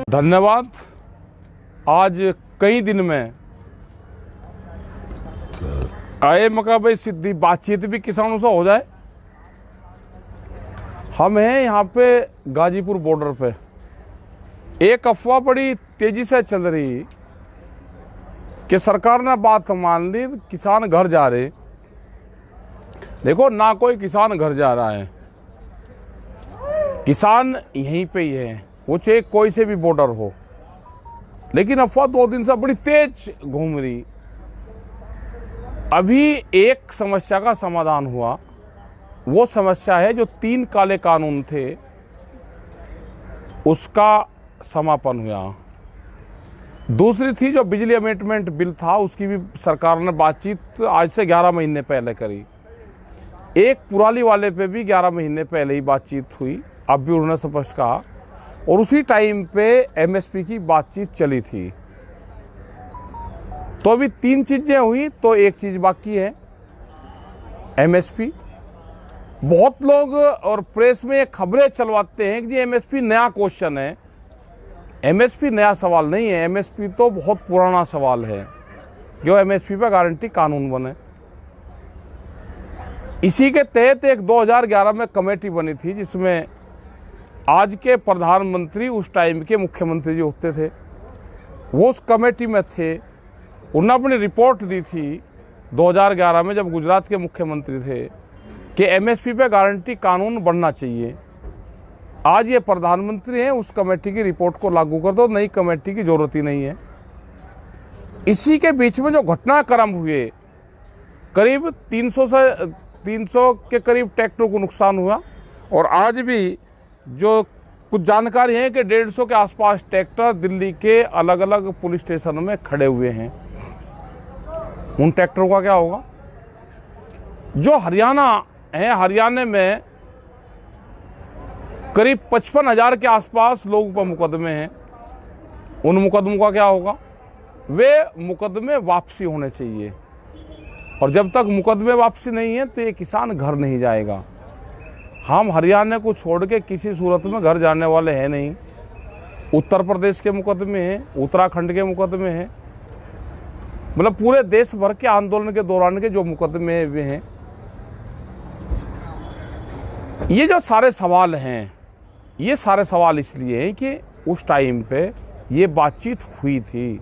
धन्यवाद। आज कई दिन में आए मौका भाई सीधी बातचीत भी किसानों से हो जाए। हम हैं यहाँ पे गाजीपुर बॉर्डर पे। एक अफवाह बड़ी तेजी से चल रही कि सरकार ने बात मान ली, किसान घर जा रहे। देखो, ना कोई किसान घर जा रहा है, किसान यहीं पे ही है, वो चाहे कोई से भी बॉर्डर हो। लेकिन अफवाह 2 दिन से बड़ी तेज घूम रही। अभी एक समस्या का समाधान हुआ। वो समस्या है जो 3 काले कानून थे उसका समापन हुआ। दूसरी थी जो बिजली अमेंडमेंट बिल था, उसकी भी सरकार ने बातचीत आज से 11 महीने पहले करी। एक पुराली वाले पे भी 11 महीने पहले ही बातचीत हुई, अब भी उन्होंने स्पष्ट कहा। और उसी टाइम पे एमएसपी की बातचीत चली थी। तो अभी 3 चीजें हुई, तो एक चीज बाकी है, एमएसपी। बहुत लोग और प्रेस में खबरें चलवाते हैं कि एमएसपी नया क्वेश्चन है। एमएसपी नया सवाल नहीं है, एमएसपी तो बहुत पुराना सवाल है। जो एमएसपी पर गारंटी कानून बने, इसी के तहत एक 2011 में कमेटी बनी थी जिसमें आज के प्रधानमंत्री उस टाइम के मुख्यमंत्री जो होते थे वो उस कमेटी में थे। उन्होंने अपनी रिपोर्ट दी थी 2011 में, जब गुजरात के मुख्यमंत्री थे, कि एमएसपी पे गारंटी कानून बनना चाहिए। आज ये प्रधानमंत्री हैं, उस कमेटी की रिपोर्ट को लागू कर दो, नई कमेटी की जरूरत ही नहीं है। इसी के बीच में जो घटनाक्रम हुए, करीब 300 के करीब ट्रैक्टर को नुकसान हुआ। और आज भी जो कुछ जानकारी है कि 150 के आसपास ट्रैक्टर दिल्ली के अलग अलग पुलिस स्टेशनों में खड़े हुए हैं। उन ट्रैक्टरों का क्या होगा? जो हरियाणा है, हरियाणा में करीब 55,000 के आसपास लोगों पर मुकदमे हैं। उन मुकदमों का क्या होगा? वे मुकदमे वापसी होने चाहिए। और जब तक मुकदमे वापसी नहीं है तो ये किसान घर नहीं जाएगा। हम हरियाणा को छोड़ के किसी सूरत में घर जाने वाले हैं नहीं। उत्तर प्रदेश के मुकदमे हैं, उत्तराखंड के मुकदमे हैं, मतलब पूरे देश भर के आंदोलन के दौरान के जो मुकदमे वे हैं। ये जो सारे सवाल हैं, ये सारे सवाल इसलिए हैं कि उस टाइम पे ये बातचीत हुई थी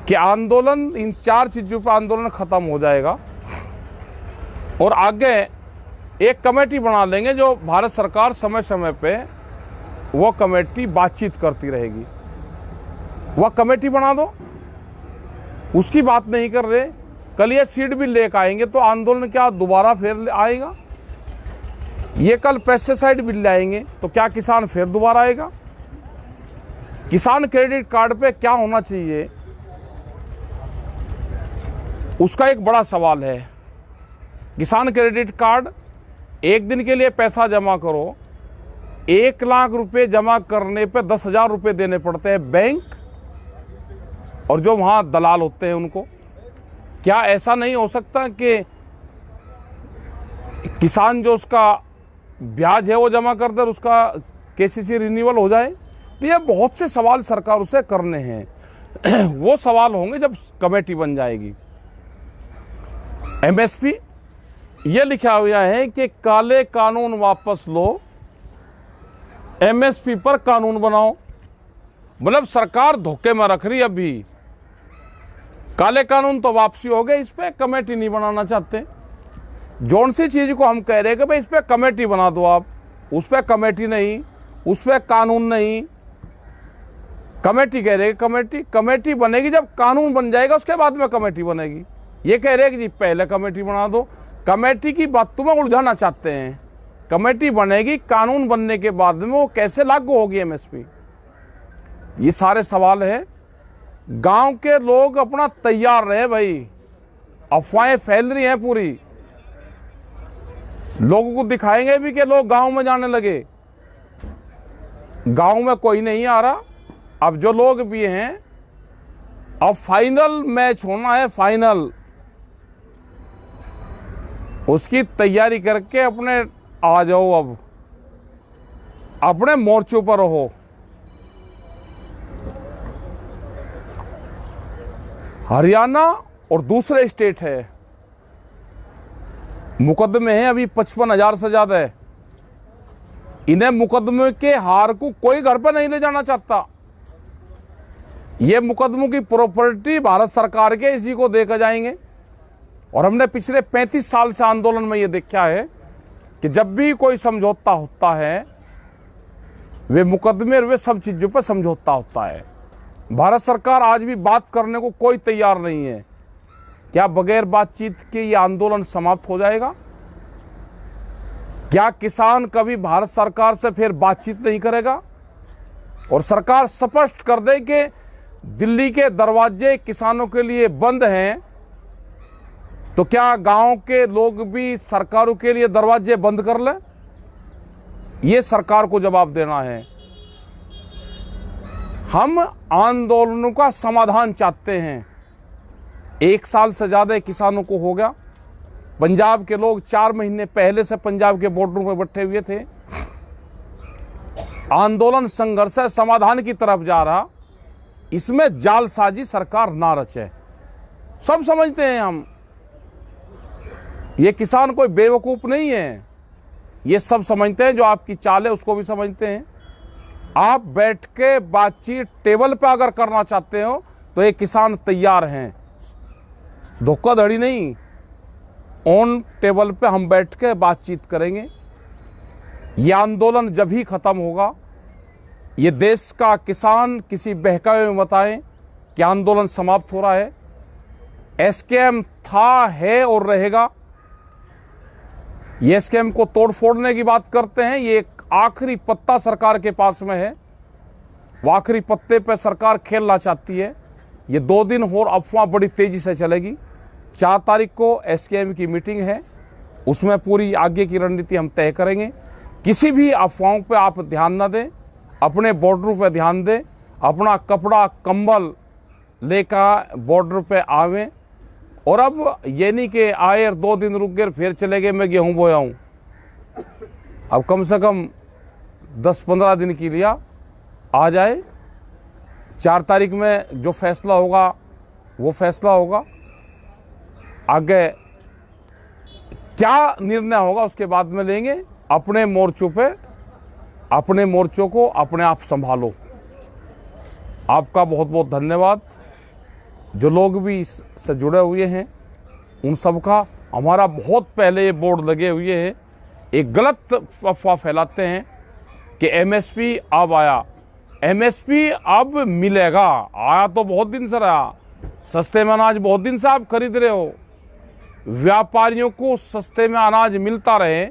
कि आंदोलन, इन 4 चीजों पर आंदोलन खत्म हो जाएगा और आगे एक कमेटी बना लेंगे जो भारत सरकार समय समय पे वो कमेटी बातचीत करती रहेगी। वह कमेटी बना दो, उसकी बात नहीं कर रहे। कल ये सीड बिल लेकर आएंगे तो आंदोलन क्या दोबारा फिर आएगा? ये कल पेस्टिसाइड बिल लाएंगे तो क्या किसान फिर दोबारा आएगा? किसान क्रेडिट कार्ड पे क्या होना चाहिए, उसका एक बड़ा सवाल है। किसान क्रेडिट कार्ड, एक दिन के लिए पैसा जमा करो, 1 लाख रुपए जमा करने पे 10,000 रुपये देने पड़ते हैं बैंक और जो वहाँ दलाल होते हैं उनको। क्या ऐसा नहीं हो सकता कि किसान जो उसका ब्याज है वो जमा कर दे और उसका केसीसी रिन्यूअल हो जाए? तो ये बहुत से सवाल सरकार उसे करने हैं। वो सवाल होंगे जब कमेटी बन जाएगी। एमएसपी ये लिखा हुआ है कि काले कानून वापस लो, एमएसपी पर कानून बनाओ। मतलब सरकार धोखे में रख रही। अभी काले कानून तो वापसी हो गए, इस पे कमेटी नहीं बनाना चाहते। जौन सी चीज को हम कह रहे हैं कि भाई इस पे कमेटी बना दो आप, उस पे कमेटी नहीं, उस पे कानून नहीं। कमेटी कह रहे हैं, कमेटी बनेगी जब कानून बन जाएगा, उसके बाद में कमेटी बनेगी। ये कह रहे हैं कि जी पहले कमेटी बना दो। कमेटी की बात तुम्हें उलझाना चाहते हैं। कमेटी बनेगी, कानून बनने के बाद में वो कैसे लागू होगी एमएसपी, ये सारे सवाल है। गांव के लोग अपना तैयार रहे भाई, अफवाहें फैल रही हैं पूरी। लोगों को दिखाएंगे भी कि लोग गांव में जाने लगे। गांव में कोई नहीं आ रहा। अब जो लोग भी हैं, अब फाइनल मैच होना है, फाइनल, उसकी तैयारी करके अपने आ जाओ, अब अपने मोर्चों पर रहो। हरियाणा और दूसरे स्टेट है, मुकदमे हैं अभी 55,000 से ज्यादा है। इन्हें मुकदमे के हार को कोई घर पर नहीं ले जाना चाहता। ये मुकदमों की प्रॉपर्टी भारत सरकार के, इसी को देकर जाएंगे। और हमने पिछले 35 साल से आंदोलन में ये देखा है कि जब भी कोई समझौता होता है, वे मुकदमे और वे सब चीजों पर समझौता होता है। भारत सरकार आज भी बात करने को कोई तैयार नहीं है। क्या बगैर बातचीत के ये आंदोलन समाप्त हो जाएगा? क्या किसान कभी भारत सरकार से फिर बातचीत नहीं करेगा? और सरकार स्पष्ट कर दे कि दिल्ली के दरवाजे किसानों के लिए बंद हैं, तो क्या गांव के लोग भी सरकारों के लिए दरवाजे बंद कर लें? ये सरकार को जवाब देना है। हम आंदोलनों का समाधान चाहते हैं। 1 साल से ज्यादा किसानों को हो गया। पंजाब के लोग 4 महीने पहले से पंजाब के बॉर्डरों पर बैठे हुए थे। आंदोलन संघर्ष है, समाधान की तरफ जा रहा। इसमें जालसाजी सरकार ना रचे। सब समझते हैं हम, ये किसान कोई बेवकूफ नहीं है। ये सब समझते हैं, जो आपकी चाल है उसको भी समझते हैं। आप बैठ के बातचीत टेबल पे अगर करना चाहते हो तो ये किसान तैयार हैं। धोखाधड़ी नहीं, ऑन टेबल पे हम बैठ के बातचीत करेंगे। ये आंदोलन जब ही खत्म होगा, ये देश का किसान किसी बहकावे में बताए कि आंदोलन समाप्त हो रहा है। एसकेएम था, है और रहेगा। ये एसकेएम को तोड़ फोड़ने की बात करते हैं। ये एक आखिरी पत्ता सरकार के पास में है। वो आखिरी पत्ते पे सरकार खेलना चाहती है। ये 2 दिन और अफवाह बड़ी तेजी से चलेगी। 4 तारीख को एसकेएम की मीटिंग है, उसमें पूरी आगे की रणनीति हम तय करेंगे। किसी भी अफवाहों पे आप ध्यान न दें, अपने बॉर्डर पे ध्यान दें। अपना कपड़ा कंबल लेकर बॉर्डर पे आवें। और अब ये नहीं कि आए और 2 दिन रुक गए फिर चले गए, मैं गेहूं बोया हूं। अब कम से कम 10-15 दिन के लिए आ जाए। 4 तारीख में जो फैसला होगा वो फैसला होगा। आगे क्या निर्णय होगा उसके बाद में लेंगे। अपने मोर्चों पे, अपने मोर्चों को अपने आप संभालो। आपका बहुत बहुत धन्यवाद। जो लोग भी इससे जुड़े हुए हैं उन सब का। हमारा बहुत पहले ये बोर्ड लगे हुए हैं। एक गलत अफवाह फैलाते हैं कि एमएसपी अब आया। एमएसपी अब मिलेगा, आया तो बहुत दिन से रहा। सस्ते में अनाज बहुत दिन से आप खरीद रहे हो। व्यापारियों को सस्ते में अनाज मिलता रहे,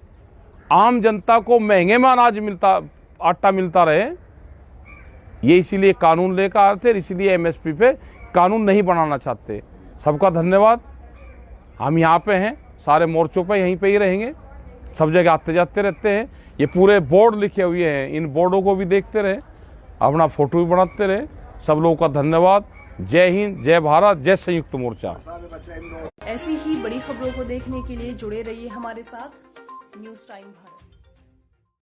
आम जनता को महंगे में अनाज मिलता, आटा मिलता रहे, ये इसीलिए कानून लेकर आए थे। इसीलिए एमएसपी पे कानून नहीं बनाना चाहते। सबका धन्यवाद। हम यहाँ पे हैं, सारे मोर्चों पे यहीं पे ही रहेंगे। सब जगह आते जाते रहते हैं। ये पूरे बोर्ड लिखे हुए हैं, इन बोर्डों को भी देखते रहे, अपना फोटो भी बनाते रहे। सब लोगों का धन्यवाद। जय हिंद, जय भारत, जय संयुक्त मोर्चा। ऐसी ही बड़ी खबरों को देखने के लिए जुड़े रहिए हमारे साथ न्यूज़ टाइम भारत।